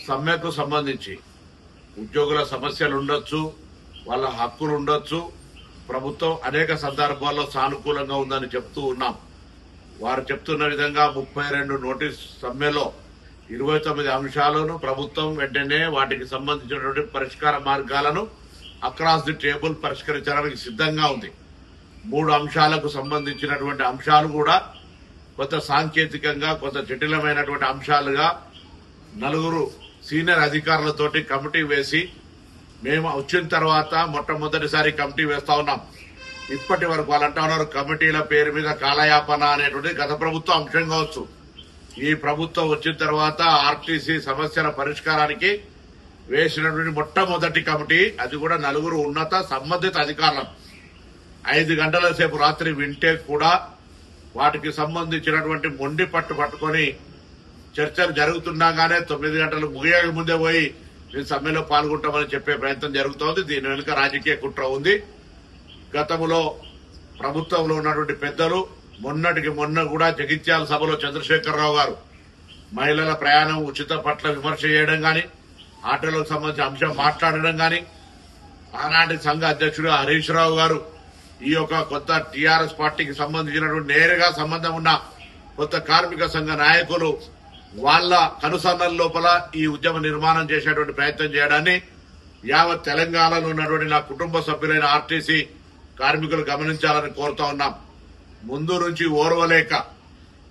సమ్మెకు సంబంధించి ఉద్యోగుల సమస్యలు ఉండొచ్చు, వాళ్ళ హక్కులు ఉండొచ్చు. ప్రభుత్వం అనేక సందర్భాల్లో సానుకూలంగా ఉందని చెప్తూ ఉన్నాం. వారు చెప్తున్న విధంగా 32 నోటీస్ సమ్మెలో 29 అంశాలను ప్రభుత్వం వెంటనే వాటికి సంబంధించినటువంటి పరిష్కార మార్గాలను అక్రాస్ ది టేబుల్ పరిష్కరించడానికి సిద్ధంగా ఉంది. 3 అంశాలకు సంబంధించినటువంటి అంశాలు కూడా కొంత సాంకేతికంగా కొంత జటిలమైనటువంటి అంశాలుగా 4 సీనియర్ అధికారులతోటి కమిటీ వేసి మేము వచ్చిన తర్వాత మొట్టమొదటిసారి కమిటీ వేస్తా ఉన్నాం. ఇప్పటి వరకు వాళ్ళు అంటా ఉన్నారు కమిటీల పేరు మీద కాలయాపన అనేటువంటి గత ప్రభుత్వం అంశం కావచ్చు. ఈ ప్రభుత్వం వచ్చిన తర్వాత ఆర్టీసీ సమస్యల పరిష్కారానికి వేసినటువంటి మొట్టమొదటి కమిటీ, అది కూడా 4 ఉన్నత సంబంధిత అధికారులు 5 గంటల సేపు రాత్రి వింటే కూడా వాటికి సంబంధించినటువంటి మొండి పట్టుకొని చర్చలు జరుగుతుండగానే 9 గంటలు ముగియక ముందే పోయి నేను సమ్మెలో పాల్గొంటామని చెప్పే ప్రయత్నం జరుగుతోంది. దీని వెనుక రాజకీయ కుట్ర ఉంది. గతంలో ప్రభుత్వంలో ఉన్నటువంటి పెద్దలు మొన్నటికి మొన్న కూడా జగిత్యాల సభలో చంద్రశేఖరరావు గారు మహిళల ప్రయాణం ఉచిత పట్ల విమర్శ చేయడం గాని, ఆటోలకు సంబంధించిన అంశం మాట్లాడడం గాని, ఆనాటి సంఘ అధ్యక్షుడు హరీష్ రావు గారు ఈ యొక్క కొత్త టీఆర్ఎస్ పార్టీకి సంబంధించినటువంటి నేరుగా సంబంధం ఉన్న కొత్త కార్మిక సంఘ నాయకులు వాళ్ళ కనుసన్నల లోపల ఈ ఉద్యమ నిర్మాణం చేసేటువంటి ప్రయత్నం చేయడాన్ని యావత్ తెలంగాణలో ఉన్నటువంటి నా కుటుంబ సభ్యులైన ఆర్టీసీ కార్మికులు గమనించాలని కోరుతా ఉన్నాం. ముందు నుంచి ఓర్వలేక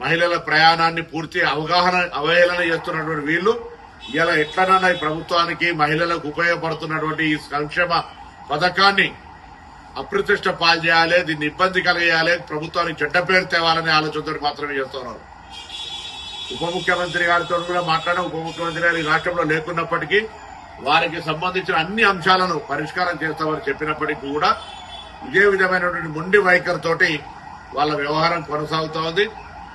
మహిళల ప్రయాణాన్ని పూర్తి అవహేళన చేస్తున్నటువంటి వీళ్లు ఇలా ఎట్లనన్నా ఈ ప్రభుత్వానికి మహిళలకు ఉపయోగపడుతున్నటువంటి ఈ సంక్షేమ పథకాన్ని అప్రతిష్ట పాలు చేయాలి, దీన్ని ఇబ్బంది కలిగేయాలి, ప్రభుత్వానికి చెడ్డ పేరు తేవాలనే ఆలోచనతో మాత్రమే చేస్తున్నారు. ఉప ముఖ్యమంత్రి గారితో కూడా మాట్లాడిన ఉప ముఖ్యమంత్రి గారు ఈ రాష్ట్రంలో లేకున్నప్పటికీ వారికి సంబంధించిన అన్ని అంశాలను పరిష్కారం చేస్తామని చెప్పినప్పటికీ కూడా ఇదే విధమైనటువంటి మొండి వైఖరితోటి వాళ్ళ వ్యవహారం కొనసాగుతోంది.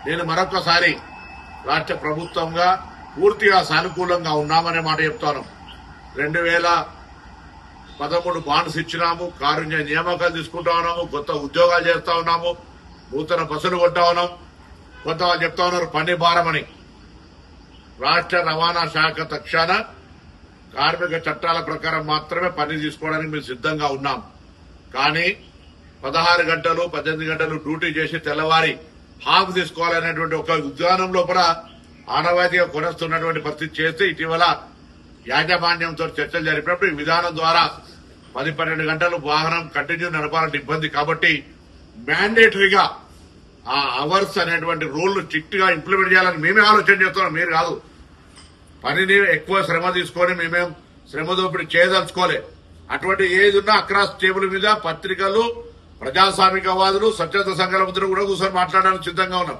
నేను మరొకసారి రాష్ట్ర ప్రభుత్వంగా పూర్తిగా సానుకూలంగా ఉన్నామనే మాట చెప్తాను. 2013 బాండ్స్ ఇచ్చినాము, కారుణ్య నియామకాలు తీసుకుంటా ఉన్నాము, కొత్త ఉద్యోగాలు చేస్తా ఉన్నాము, నూతన బస్సులు కొంటా ఉన్నాం. కొంత వాళ్ళు చెప్తా ఉన్నారు పని భారమని. రాష్ట్ర రవాణా శాఖ తక్షణ కార్మిక చట్టాల ప్రకారం మాత్రమే పని తీసుకోవడానికి మేము సిద్ధంగా ఉన్నాం. కానీ 16 గంటలు 18 గంటలు డ్యూటీ చేసి తెల్లవారి హాఫ్ తీసుకోవాలనేటువంటి ఒక ఉద్యానం లోపల ఆనవాయితీగా కొనస్తున్నటువంటి పరిస్థితి చేస్తే ఇటీవల యాజమాన్యంతో చర్చలు జరిపినప్పుడు ఈ విధానం ద్వారా 10-12 గంటలు వాహనం కంటిన్యూ నడపాలంటే ఇబ్బంది కాబట్టి మ్యాండేటరీగా ఆ అవర్స్ అనేటువంటి రూల్ స్ట్రిక్ట్ గా ఇంప్లిమెంట్ చేయాలని మేమే ఆలోచన చేస్తున్నాం, మీరు కాదు. పనిని ఎక్కువ శ్రమ తీసుకొని మేమేం శ్రమ దోపిడీ చేయదలుచుకోలే. అటువంటి ఏది ఉన్నా అక్రాస్ టేబుల్ మీద పత్రికలు, ప్రజాస్వామికవాదులు, స్వచ్ఛంద సంఘాల ముద్ర కూడా కూర్చొని మాట్లాడడానికి సిద్ధంగా ఉన్నాం.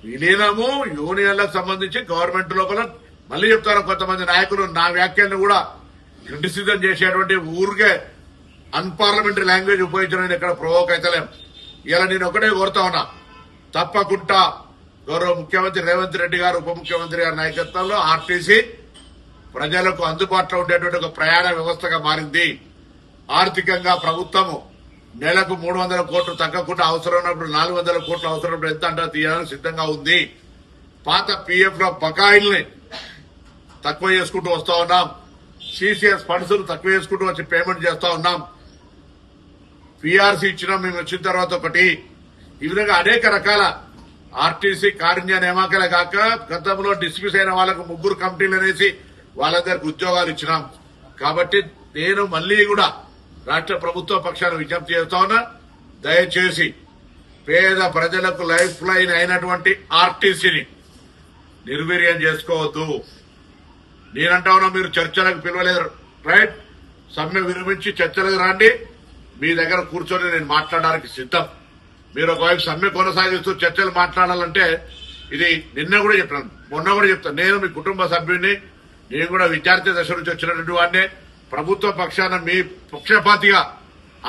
విలీనము యూనియన్లకు సంబంధించి గవర్నమెంట్ లోపల మళ్లీ చెప్తారు కొంతమంది నాయకులు నా వ్యాఖ్యలను కూడా క్రిటిసిజం చేసేటువంటి ఊరికే అన్పార్లమెంటరీ లాంగ్వేజ్ ఉపయోగించడం ఇక్కడ ప్రొవోక్ అయితలేం. ఇలా నేను ఒకటే కోరుతా ఉన్నా, తప్పకుండా గౌరవ ముఖ్యమంత్రి రేవంత్ రెడ్డి గారు, ఉప ముఖ్యమంత్రి గారి నాయకత్వంలో ఆర్టీసీ ప్రజలకు అందుబాటులో ఉండేటువంటి ఒక ప్రయాణ వ్యవస్థగా మారింది. ఆర్థికంగా ప్రభుత్వము నెలకు 300 కోట్లు తగ్గకుండా అవసరం ఉన్నప్పుడు 400 కోట్లు అవసరం ఎంత అంటే తీయాలని సిద్ధంగా ఉంది. పాత పీఎఫ్ లో బకాయిల్ని తక్కువ చేసుకుంటూ వస్తా ఉన్నాం. సిసిఎస్ ఫండ్స్ తక్కువ చేసుకుంటూ వచ్చి పేమెంట్ చేస్తా ఉన్నాం. పీఆర్సీ ఇచ్చినాం మేము వచ్చిన తర్వాత ఒకటి. ఈ విధంగా అనేక రకాల ఆర్టీసీ కారుణ్య నియామకాలే కాక గతంలో డిస్మిస్ అయిన వాళ్లకు 3 కమిటీలు అనేసి వాళ్ళ దగ్గరకు ఉద్యోగాలు ఇచ్చినాం. కాబట్టి నేను మళ్లీ కూడా రాష్ట్ర ప్రభుత్వ పక్షాన్ని విజ్ఞప్తి చేస్తా ఉన్నా, దయచేసి పేద ప్రజలకు లైఫ్ లైన్ అయినటువంటి ఆర్టీసీని నిర్వీర్యం చేసుకోవద్దు. నేనంటా ఉన్నా మీరు చర్చలకు పిలవలేదు, రైట్? సమ్మె విరమించి చర్చలకు రండి, మీ దగ్గర కూర్చొని నేను మాట్లాడడానికి సిద్ధం. మీరు ఒకవైపు సమ్మె కొనసాగిస్తూ చర్చలు మాట్లాడాలంటే ఇది నిన్న కూడా చెప్తాను, మొన్న కూడా చెప్తాను. నేను మీ కుటుంబ సభ్యుడిని, నేను కూడా విద్యార్థి దశ నుంచి వచ్చినటువంటి వాడిని. ప్రభుత్వ పక్షాన మీ పక్షపాతిగా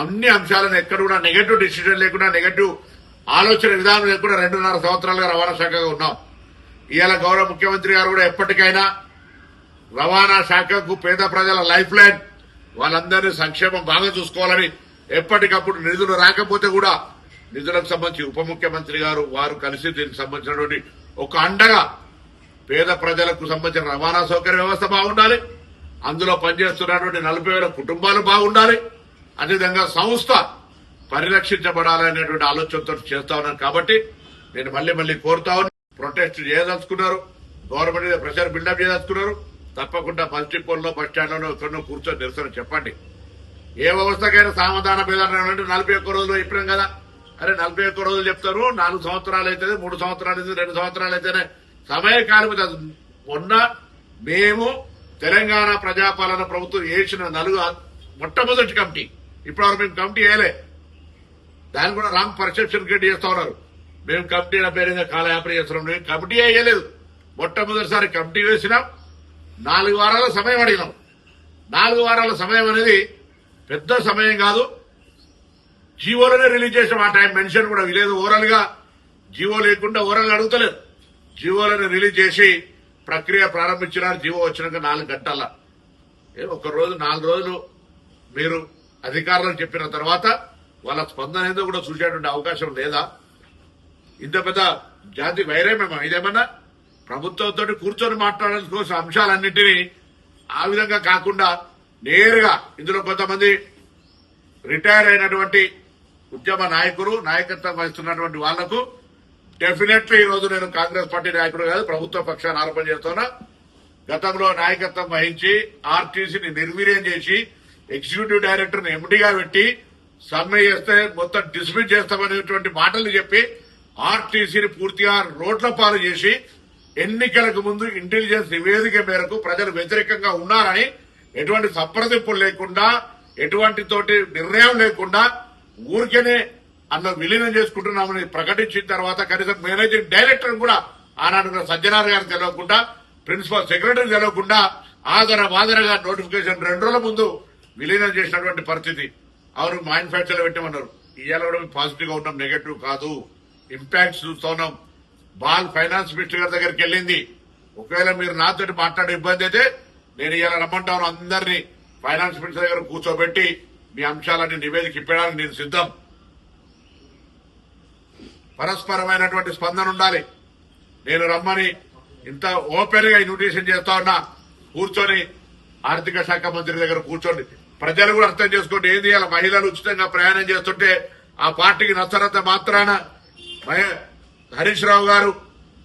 అన్ని అంశాలను ఎక్కడ కూడా నెగటివ్ డిసిషన్ లేకుండా, నెగటివ్ ఆలోచన విధానం లేకుండా 2.5 సంవత్సరాలుగా రవాణా శాఖగా ఉన్నాం. ఇవాళ గౌరవ ముఖ్యమంత్రి గారు కూడా ఎప్పటికైనా రవాణా శాఖకు పేద ప్రజల లైఫ్ లైన్, వాళ్ళందరినీ సంక్షేమం బాగా చూసుకోవాలని ఎప్పటికప్పుడు నిధులు రాకపోతే కూడా నిధులకు సంబంధించి ఉప ముఖ్యమంత్రి గారు వారు కలిసి దీనికి సంబంధించినటువంటి ఒక అండగా పేద ప్రజలకు సంబంధించిన రవాణా సౌకర్య వ్యవస్థ బాగుండాలి, అందులో పనిచేస్తున్నటువంటి 40,000 కుటుంబాలు బాగుండాలి, అదేవిధంగా సంస్థ పరిరక్షించబడాలనేటువంటి ఆలోచనతో చేస్తా ఉన్నాను. కాబట్టి నేను మళ్ళీ కోరుతా ఉన్నాను, ప్రొటెస్ట్ చేయదలుచుకున్నారు, గవర్నమెంట్ మీద ప్రెషర్ బిల్డప్ చేయదలుచుకున్నారు, తప్పకుండా బస్ డిపోల్లో బస్ స్టాండ్లో ఎక్కడో కూర్చొని నిరసన చెప్పండి. ఏ వ్యవస్థకైనా సామధాన భేదాలు 41 రోజులు చెప్పినాం కదా. అరే 41 రోజులు చెప్తారు, 4 సంవత్సరాలు అయితే 3 సంవత్సరాలు అయితే 2 సంవత్సరాలు అయితేనే సమయకాలం. మొన్న మేము తెలంగాణ ప్రజాపాలన ప్రభుత్వం వేసిన మొట్టమొదటి కమిటీ, ఇప్పటివరకు మేము కమిటీ వేయలే, దాన్ని కూడా రాంగ్ పర్సెప్షన్ క్రియేట్ చేస్తా ఉన్నారు. మేము కమిటీల పేరుగా కాలయాపన చేస్తున్నాం, మేము కమిటీ వేయలేదు. మొట్టమొదటిసారి కమిటీ వేసినాం, 4 వారాల సమయం అడిగినాం. 4 వారాల సమయం అనేది పెద్ద సమయం కాదు. జీవోలోనే రిలీజ్ చేసాం, ఆ టైం మెన్షన్ కూడా లేదు. ఓవరాల్ గా జీవో లేకుండా ఓవరాల్ అడుగుతలేదు, జీవోలను రిలీజ్ చేసి ప్రక్రియ ప్రారంభించినారు. జీవో వచ్చినాక 4 గంటల ఒక రోజు 4 రోజులు మీరు అధికారులకు చెప్పిన తర్వాత వాళ్ళ స్పందన ఏదో కూడా చూసేటువంటి అవకాశం లేదా? ఇంత పెద్ద జాతి వైరమేమో ఇదేమన్నా? ప్రభుత్వంతో కూర్చొని మాట్లాడాల్సిన కోసం అంశాలన్నింటినీ ఆ విధంగా కాకుండా నేరుగా ఇందులో కొంతమంది రిటైర్ అయినటువంటి ఉద్యమ నాయకులు నాయకత్వం వహిస్తున్నటువంటి వాళ్లకు డెఫినెట్లీ ఈ రోజు నేను కాంగ్రెస్ పార్టీ నాయకుడు కాదు, ప్రభుత్వ పక్షాన్ని ఆరోపణ చేస్తున్నా. గతంలో నాయకత్వం వహించి ఆర్టీసీని నిర్వీర్యం చేసి ఎగ్జిక్యూటివ్ డైరెక్టర్ ని ఎండీగా పెట్టి సమ్మె చేస్తే మొత్తం డిస్మిస్ చేస్తామనేటువంటి మాటలు చెప్పి ఆర్టీసీని పూర్తిగా రోడ్ల పాలు చేసి ఎన్నికలకు ముందు ఇంటెలిజెన్స్ నివేదిక మేరకు ప్రజలు వ్యతిరేకంగా ఉన్నారని ఎటువంటి సంప్రదింపులు లేకుండా ఎటువంటి తోటి నిర్ణయం లేకుండా ఊరికేనే అందులో విలీనం చేసుకుంటున్నామని ప్రకటించిన తర్వాత కనీసం మేనేజింగ్ డైరెక్టర్ కూడా ఆనాడు సజ్జనార్ గారికి తెలియకుండా, ప్రిన్సిపల్ సెక్రటరీ తెలియకుండా ఆదరగా నోటిఫికేషన్ 2 రోజుల ముందు విలీనం చేసినటువంటి పరిస్థితి. అవును మ్యానుఫ్యాక్చర్ పెట్టమన్నారు, ఇవాళ కూడా పాజిటివ్ గా ఉన్నాం, నెగటివ్ కాదు. ఇంపాక్ట్స్ చూస్తున్నాం. బాల్ ఫైనాన్స్ మినిస్టర్ గారి దగ్గరికి వెళ్ళింది. ఒకవేళ మీరు నాతో మాట్లాడే ఇబ్బంది అయితే నేను ఇలా రమ్మంటాను, అందరినీ ఫైనాన్స్ మినిస్టర్ దగ్గర కూర్చోబెట్టి మీ అంశాలన్నీ నివేదిక ఇప్పడానికి నేను సిద్ధం. పరస్పరమైనటువంటి స్పందన ఉండాలి. నేను రమ్మని ఇంత ఓపెన్ గా ఇన్విటేషన్ చేస్తా ఉన్నా, కూర్చొని ఆర్థిక శాఖ మంత్రి దగ్గర కూర్చోండి. ప్రజలు కూడా అర్థం చేసుకోండి, ఏది ఇలా మహిళలు ఉచితంగా ప్రయాణం చేస్తుంటే ఆ పార్టీకి నచ్చనంత మాత్రాన హరీష్ రావు గారు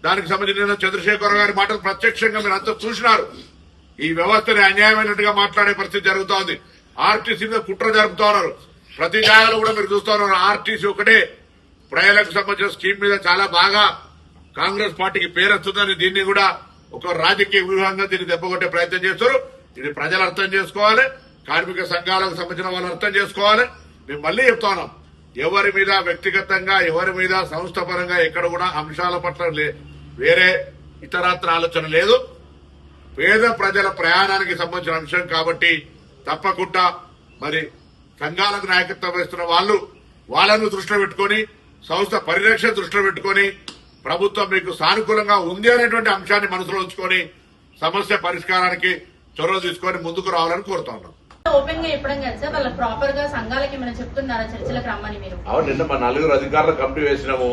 దానికి సంబంధించిన చంద్రశేఖర్ గారి మాటలు ప్రత్యక్షంగా మీరు అంతా చూసినారు. ఈ వ్యవస్థని అన్యాయమైనట్టుగా మాట్లాడే పరిస్థితి జరుగుతోంది. ఆర్టీసీ మీద కుట్ర జరుపుతా ఉన్నారు. ప్రతి జాగాలో కూడా మీరు చూస్తా ఉన్నారు. ఆర్టీసీ ఒకటే ప్రజలకు సంబంధించిన స్కీమ్ మీద చాలా బాగా కాంగ్రెస్ పార్టీకి పేరు వస్తుందని దీన్ని కూడా ఒక రాజకీయ వ్యూహంగా దీన్ని దెబ్బకొట్టే ప్రయత్నం చేస్తారు. ఇది ప్రజలు అర్థం చేసుకోవాలి, కార్మిక సంఘాలకు సంబంధించిన వాళ్ళు అర్థం చేసుకోవాలి. మేము మళ్లీ చెప్తా ఉన్నాం, ఎవరి మీద వ్యక్తిగతంగా ఎవరి మీద సంస్థ పరంగా ఎక్కడ కూడా అంశాల పట్ల వేరే ఇతరత్ర ఆలోచన లేదు. పేద ప్రజల ప్రయాణానికి సంబంధించిన అంశం కాబట్టి తప్పకుండా మరి సంఘాలకు నాయకత్వం వహిస్తున్న వాళ్ళను దృష్టిలో పెట్టుకుని సంస్థ పరిరక్షణ దృష్టిలో పెట్టుకుని ప్రభుత్వం మీకు సానుకూలంగా ఉంది అనేటువంటి అంశాన్ని మనసులో ఉంచుకొని సమస్య పరిష్కారానికి చొరవ తీసుకొని ముందుకు రావాలని కోరుతా ఉన్నాం. ఓపెన్ గా చెప్పడం కదా సార్, వాళ్ళ ప్రాపర్ గా సంఘాలకి ఏమైనా చెప్తున్నారా చర్చలకు రమ్మని? మీరు అవును, నిన్న మా 4 అధికారుల కమిటీ వేసినాము.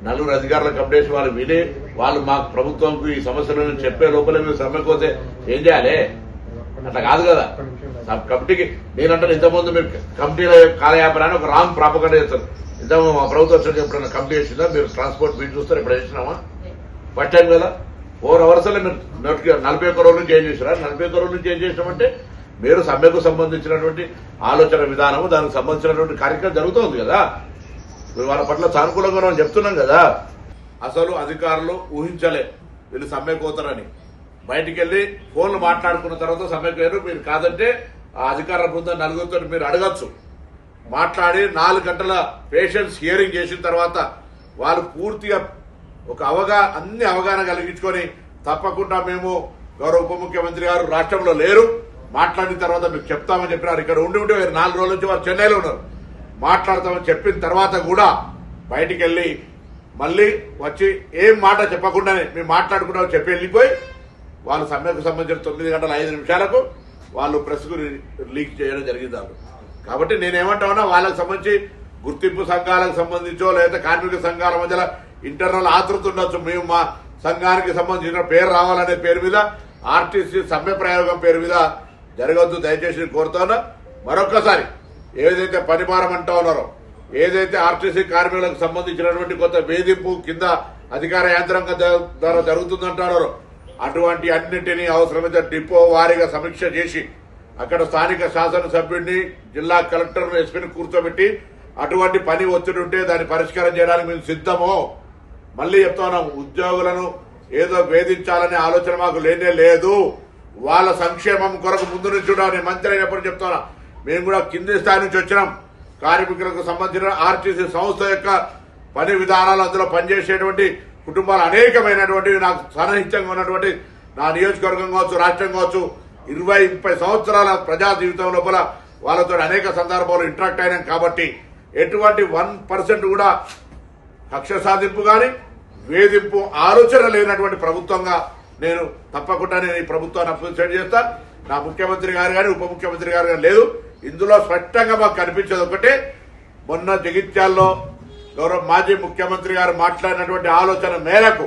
4 అధికారుల కమిటీ వేసి వాళ్ళు విని వాళ్ళు మాకు ప్రభుత్వంకు ఈ సమస్యలను చెప్పే లోపలే మీరు సమ్మెకోతే ఏం చేయాలి? అట్లా కాదు కదా. కమిటీకి నేనంటాను, ఇంతకుముందు మీరు కమిటీల కాలయాపనాన్ని ఒక రాంగ్ ప్రాపగండ చేస్తారు. ఇంతకు మా ప్రభుత్వం ఎప్పుడైనా కమిటీ చేసిందా? మీరు ట్రాన్స్పోర్ట్ బిల్ చూస్తారు, ఎప్పుడు చేసినామా? ఫస్ట్ టైం కదా. 4 అవర్స్ లో మీరు 41 రోజులు చేంజ్ చేసినా. 41 రోజులు చేంజ్ చేసినామంటే మీరు సమ్మెకు సంబంధించినటువంటి ఆలోచన విధానము దానికి సంబంధించినటువంటి కార్యక్రమం జరుగుతోంది కదా. వాళ్ళ పట్ల సానుకూలంగా మనం చెప్తున్నాం కదా. అసలు అధికారులు ఊహించలే వీళ్ళు సమ్మెకు పోతారని. బయటికి వెళ్లి ఫోన్లు మాట్లాడుకున్న తర్వాత సమ్మెకు వేరు. మీరు కాదంటే ఆ అధికార బృందం 4గురితో మీరు అడగచ్చు. మాట్లాడి 4 గంటల పేషెంట్స్ హియరింగ్ చేసిన తర్వాత వాళ్ళు పూర్తిగా ఒక అన్ని అవగాహన కలిగించుకొని తప్పకుండా మేము గౌరవ ఉప ముఖ్యమంత్రి గారు రాష్ట్రంలో లేరు, మాట్లాడిన తర్వాత మీకు చెప్తామని చెప్పినారు. ఇక్కడ ఉండి 4 రోజుల నుంచి వారు చెన్నైలో ఉన్నారు. మాట్లాడతామని చెప్పిన తర్వాత కూడా బయటికి వెళ్లి మళ్లీ వచ్చి ఏం మాట చెప్పకుండానే మేము మాట్లాడుకుంటామని చెప్పి వెళ్ళిపోయి వాళ్ళు సమ్మెకు సంబంధించిన 9 గంటల 5 నిమిషాలకు వాళ్ళు ప్రెస్ కు లీక్ చేయడం జరిగింది. కాబట్టి నేనేమంటామన్నా, వాళ్ళకి సంబంధించి గుర్తింపు సంఘాలకు సంబంధించో లేదా కార్మిక సంఘాల మధ్యలో ఇంటర్నల్ ఆతృత ఉండొచ్చు. మేము మా సంఘానికి సంబంధించిన పేరు రావాలనే పేరు మీద ఆర్టీసీ సమ్మె ప్రయోగం పేరు మీద జరగవద్దు దయచేసి కోరుతున్నా. మరొక్కసారి ఏదైతే పని భారం అంటా ఉన్నారో, ఏదైతే ఆర్టీసీ కార్మికులకు సంబంధించినటువంటి కొంత వేధింపు కింద అధికార యంత్రాంగం ద్వారా జరుగుతుందంటున్నారో అటువంటి అన్నింటినీ అవసరమైతే డిపో వారీగా సమీక్ష చేసి అక్కడ స్థానిక శాసనసభ్యుడిని, జిల్లా కలెక్టర్, ఎస్పీని కూర్చోబెట్టి అటువంటి పని ఒత్తిడి ఉంటే దాన్ని పరిష్కారం చేయడానికి మేము సిద్ధము. మళ్ళీ చెప్తా ఉన్నాం, ఉద్యోగులను ఏదో వేధించాలనే ఆలోచన మాకు లేనే లేదు. వాళ్ళ సంక్షేమం కొరకు ముందు నుంచి నేను మంత్రి అయినప్పుడు చెప్తున్నా, మేము కూడా కింది స్థాయి నుంచి వచ్చినాం. కార్మికులకు సంబంధించిన ఆర్టీసీ సంస్థ యొక్క పని విధానాలు, అందులో పనిచేసేటువంటి కుటుంబాలు అనేకమైనటువంటి నాకు సన్నిహితంగా ఉన్నటువంటి నా నియోజకవర్గం కావచ్చు, రాష్ట్రం కావచ్చు, 20-30 సంవత్సరాల ప్రజా జీవితం లోపల వాళ్ళతో అనేక సందర్భాలు ఇంటరాక్ట్ అయినాం. కాబట్టి ఎటువంటి 1% కూడా కక్ష సాధింపు కానీ వేధింపు ఆలోచన లేనటువంటి ప్రభుత్వంగా నేను తప్పకుండా ఈ ప్రభుత్వాన్ని అప్రిషియేట్ చేస్తా. నా ముఖ్యమంత్రి గారు కానీ ఉప ముఖ్యమంత్రి గారు కానీ లేదు. ఇందులో స్పష్టంగా మాకు కనిపించేది ఒకటే, మొన్న జగిత్యాల్లో గౌరవ మాజీ ముఖ్యమంత్రి గారు మాట్లాడినటువంటి ఆలోచన మేరకు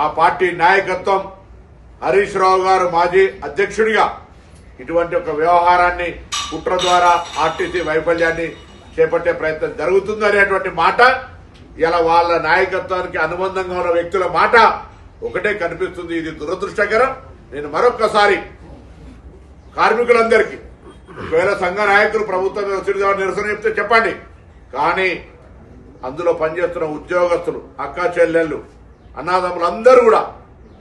ఆ పార్టీ నాయకత్వం, హరీష్ రావు గారు మాజీ అధ్యక్షుడిగా ఇటువంటి ఒక వ్యవహారాన్ని కుట్ర ద్వారా ఆర్టీసీ వైఫల్యాన్ని చేపట్టే ప్రయత్నం జరుగుతుంది అనేటువంటి మాట ఇలా వాళ్ళ నాయకత్వానికి అనుబంధంగా ఉన్న వ్యక్తుల మాట ఒకటే కనిపిస్తుంది. ఇది దురదృష్టకరం. నేను మరొక్కసారి కార్మికులందరికీ, ఒకవేళ సంఘ నాయకులు ప్రభుత్వం నిరసన చెప్తే చెప్పండి, కానీ అందులో పనిచేస్తున్న ఉద్యోగస్తులు, అక్కా చెల్లెళ్ళు, అన్నదమ్ములు అందరూ కూడా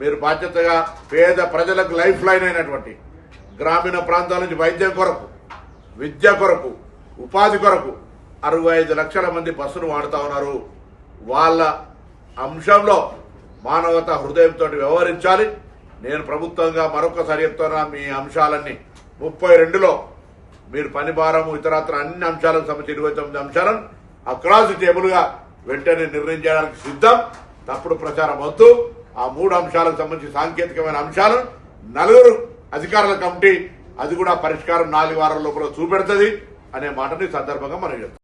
మీరు బాధ్యతగా పేద ప్రజలకు లైఫ్ లైన్ అయినటువంటి గ్రామీణ ప్రాంతాల నుంచి వైద్యం కొరకు, విద్య కొరకు, ఉపాధి కొరకు 65 లక్షల మంది బస్సును వాడుతా ఉన్నారు. వాళ్ళ అంశంలో మానవతా హృదయంతో వ్యవహరించాలి. నేను ప్రభుత్వంగా మరొకసారి చెప్తున్నా, మీ అంశాలన్నీ 32లో మీరు పని భారము ఇతరత్ర అన్ని అంశాలకు సంబంధించి 29 అంశాలను అక్రాస్ టేబుల్ గా వెంటనే నిర్ణయం చేయడానికి సిద్ధం. తప్పుడు ప్రచారం వద్దు. ఆ 3 అంశాలకు సంబంధించి సాంకేతికమైన అంశాలను 4 అధికారుల కమిటీ అది కూడా పరిష్కారం 4 వారాల లోపల చూపెడుతుంది అనే మాటని సందర్భంగా మనం చెప్తాం.